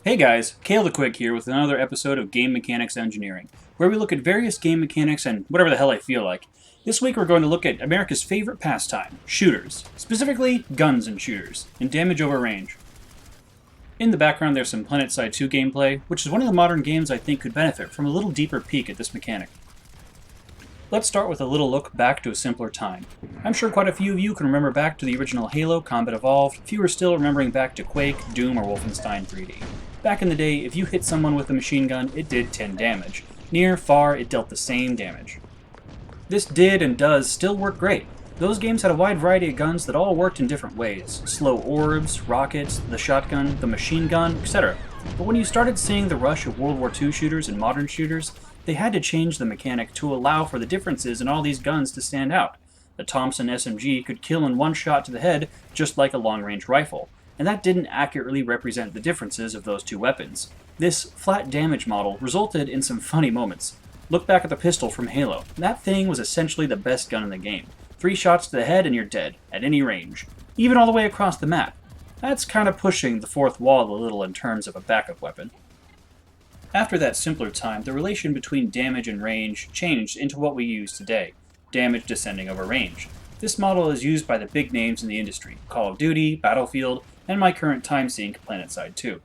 Hey guys, Kale the Quick here with another episode of Game Mechanics Engineering, where we look at various game mechanics and whatever the hell I feel like. This week we're going to look at America's favorite pastime, shooters. Specifically, guns and shooters, and damage over range. In the background there's some PlanetSide 2 gameplay, which is one of the modern games I think could benefit from a little deeper peek at this mechanic. Let's start with a little look back to a simpler time. I'm sure quite a few of you can remember back to the original Halo, Combat Evolved, fewer still remembering back to Quake, Doom, or Wolfenstein 3D. Back in the day, if you hit someone with a machine gun, it did 10 damage. Near, far, it dealt the same damage. This did and does still work great. Those games had a wide variety of guns that all worked in different ways. Slow orbs, rockets, the shotgun, the machine gun, etc. But when you started seeing the rush of World War II shooters and modern shooters, they had to change the mechanic to allow for the differences in all these guns to stand out. The Thompson SMG could kill in one shot to the head, just like a long-range rifle, and that didn't accurately represent the differences of those two weapons. This flat damage model resulted in some funny moments. Look back at the pistol from Halo. That thing was essentially the best gun in the game. 3 shots to the head and you're dead, at any range. Even all the way across the map. That's kind of pushing the fourth wall a little in terms of a backup weapon. After that simpler time, the relation between damage and range changed into what we use today, damage descending over range. This model is used by the big names in the industry, Call of Duty, Battlefield, and my current time sink, PlanetSide 2.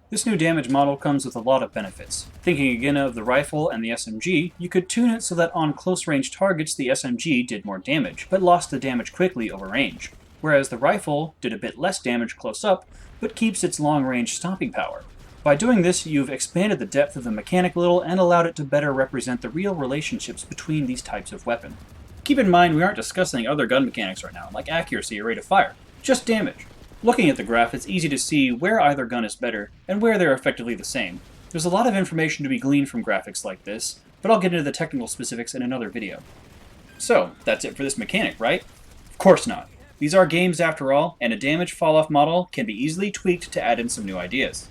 This new damage model comes with a lot of benefits. Thinking again of the rifle and the SMG, you could tune it so that on close-range targets the SMG did more damage, but lost the damage quickly over range, whereas the rifle did a bit less damage close up, but keeps its long-range stopping power. By doing this, you've expanded the depth of the mechanic a little and allowed it to better represent the real relationships between these types of weapon. Keep in mind we aren't discussing other gun mechanics right now, like accuracy or rate of fire, just damage. Looking at the graph, it's easy to see where either gun is better, and where they're effectively the same. There's a lot of information to be gleaned from graphics like this, but I'll get into the technical specifics in another video. So, that's it for this mechanic, right? Of course not. These are games after all, and a damage fall-off model can be easily tweaked to add in some new ideas.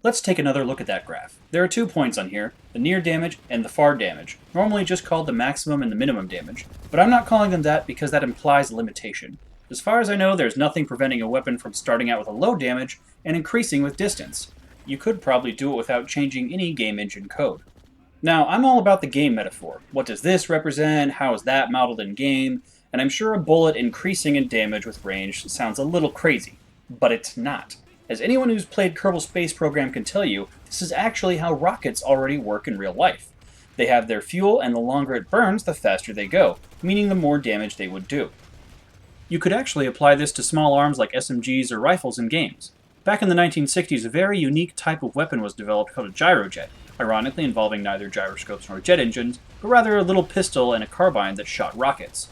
Let's take another look at that graph. There are 2 points on here, the near damage and the far damage, normally just called the maximum and the minimum damage, but I'm not calling them that because that implies a limitation. As far as I know, there's nothing preventing a weapon from starting out with a low damage and increasing with distance. You could probably do it without changing any game engine code. Now, I'm all about the game metaphor. What does this represent? How is that modeled in game? And I'm sure a bullet increasing in damage with range sounds a little crazy, but it's not. As anyone who's played Kerbal Space Program can tell you, this is actually how rockets already work in real life. They have their fuel, and the longer it burns, the faster they go, meaning the more damage they would do. You could actually apply this to small arms like SMGs or rifles in games. Back in the 1960s, a very unique type of weapon was developed called a gyrojet, ironically involving neither gyroscopes nor jet engines, but rather a little pistol and a carbine that shot rockets.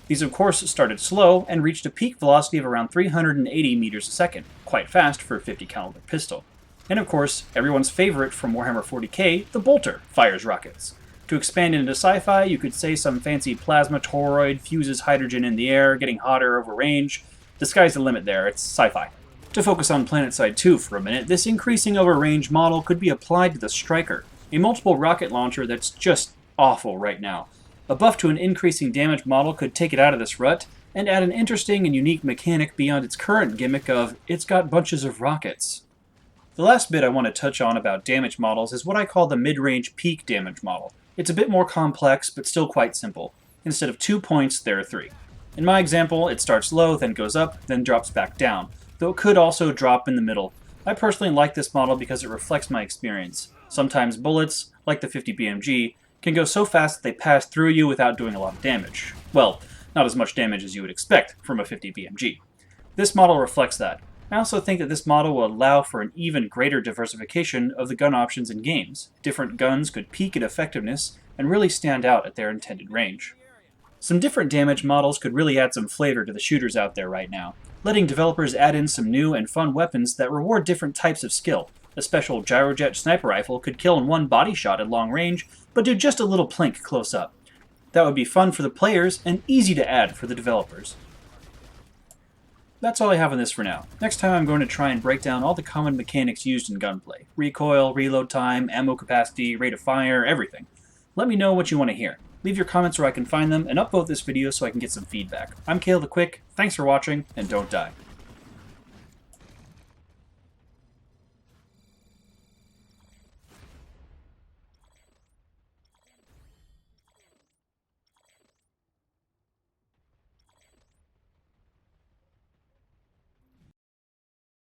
These of course started slow and reached a peak velocity of around 380 meters a second, quite fast for a 50 caliber pistol. And of course, everyone's favorite from Warhammer 40k, the bolter, fires rockets. To expand into sci-fi, you could say some fancy plasma toroid fuses hydrogen in the air, getting hotter over range. The sky's the limit there, it's sci-fi. To focus on PlanetSide 2 for a minute, this increasing over range model could be applied to the Striker, a multiple rocket launcher that's just awful right now. A buff to an increasing damage model could take it out of this rut, and add an interesting and unique mechanic beyond its current gimmick of, it's got bunches of rockets. The last bit I want to touch on about damage models is what I call the mid-range peak damage model. It's a bit more complex, but still quite simple. Instead of 2 points, there are 3. In my example, it starts low, then goes up, then drops back down, though it could also drop in the middle. I personally like this model because it reflects my experience. Sometimes bullets, like the 50 BMG, can go so fast that they pass through you without doing a lot of damage. Well, not as much damage as you would expect from a 50 BMG. This model reflects that. I also think that this model will allow for an even greater diversification of the gun options in games. Different guns could peak at effectiveness and really stand out at their intended range. Some different damage models could really add some flavor to the shooters out there right now, letting developers add in some new and fun weapons that reward different types of skill. A special gyrojet sniper rifle could kill in one body shot at long range, but do just a little plink close up. That would be fun for the players and easy to add for the developers. That's all I have on this for now. Next time I'm going to try and break down all the common mechanics used in gunplay. Recoil, reload time, ammo capacity, rate of fire, everything. Let me know what you want to hear. Leave your comments where I can find them, and upvote this video so I can get some feedback. I'm Kale the Quick, thanks for watching, and don't die.